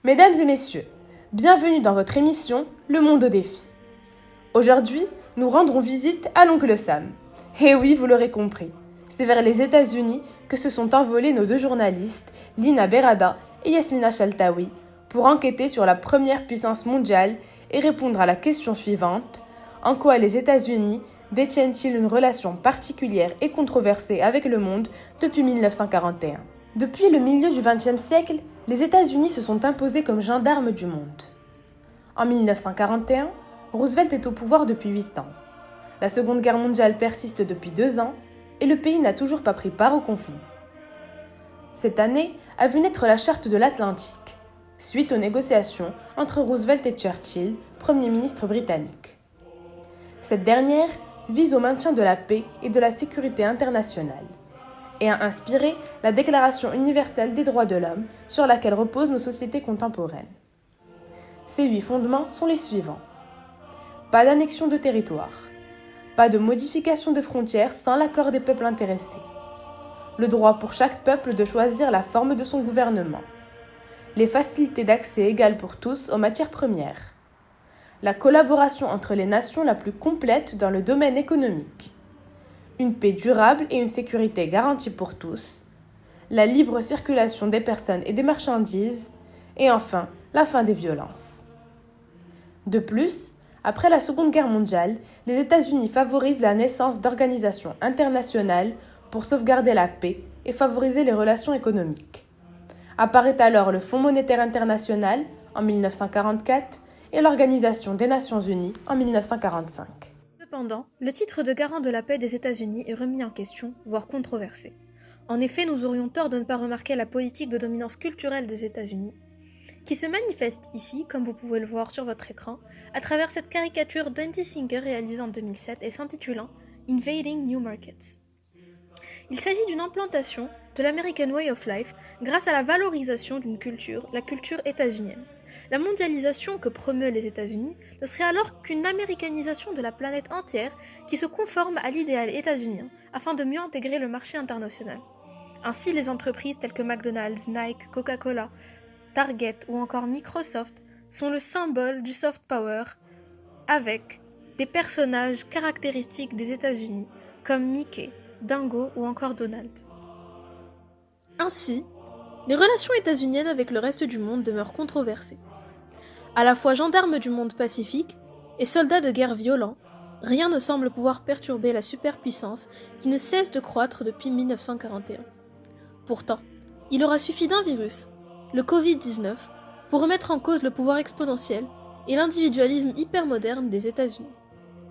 Mesdames et messieurs, bienvenue dans votre émission Le Monde au défi. Aujourd'hui, nous rendrons visite à l'oncle Sam. Et oui, vous l'aurez compris, c'est vers les États-Unis que se sont envolés nos deux journalistes, Lina Berada et Yasmina Chaltaoui, pour enquêter sur la première puissance mondiale et répondre à la question suivante: en quoi les États-Unis détiennent-ils une relation particulière et controversée avec le monde depuis 1941 ? Depuis le milieu du XXe siècle, les États-Unis se sont imposés comme gendarmes du monde. En 1941, Roosevelt est au pouvoir depuis 8 ans. La Seconde Guerre mondiale persiste depuis 2 ans et le pays n'a toujours pas pris part au conflit. Cette année a vu naître la Charte de l'Atlantique, suite aux négociations entre Roosevelt et Churchill, Premier ministre britannique. Cette dernière vise au maintien de la paix et de la sécurité internationale et a inspiré la Déclaration universelle des droits de l'homme sur laquelle reposent nos sociétés contemporaines. Ces 8 fondements sont les suivants. Pas d'annexion de territoire. Pas de modification de frontières sans l'accord des peuples intéressés. Le droit pour chaque peuple de choisir la forme de son gouvernement. Les facilités d'accès égales pour tous aux matières premières. La collaboration entre les nations la plus complète dans le domaine économique. Une paix durable et une sécurité garantie pour tous. La libre circulation des personnes et des marchandises. Et enfin, la fin des violences. De plus, après la Seconde Guerre mondiale, les États-Unis favorisent la naissance d'organisations internationales pour sauvegarder la paix et favoriser les relations économiques. Apparaît alors le Fonds monétaire international en 1944 et l'Organisation des Nations unies en 1945. Cependant, le titre de garant de la paix des États-Unis est remis en question, voire controversé. En effet, nous aurions tort de ne pas remarquer la politique de dominance culturelle des États-Unis, qui se manifeste ici, comme vous pouvez le voir sur votre écran, à travers cette caricature d'Andy Singer réalisée en 2007 et s'intitulant Invading New Markets. Il s'agit d'une implantation de l'American Way of Life grâce à la valorisation d'une culture, la culture états-unienne. La mondialisation que promeut les États-Unis ne serait alors qu'une américanisation de la planète entière qui se conforme à l'idéal états-unien afin de mieux intégrer le marché international. Ainsi, les entreprises telles que McDonald's, Nike, Coca-Cola, Target ou encore Microsoft sont le symbole du soft power avec des personnages caractéristiques des États-Unis comme Mickey, Dingo ou encore Donald. Ainsi, les relations états-uniennes avec le reste du monde demeurent controversées. À la fois gendarmes du monde pacifique et soldats de guerre violents, rien ne semble pouvoir perturber la superpuissance qui ne cesse de croître depuis 1941. Pourtant, il aura suffi d'un virus, le Covid-19, pour remettre en cause le pouvoir exponentiel et l'individualisme hypermoderne des États-Unis.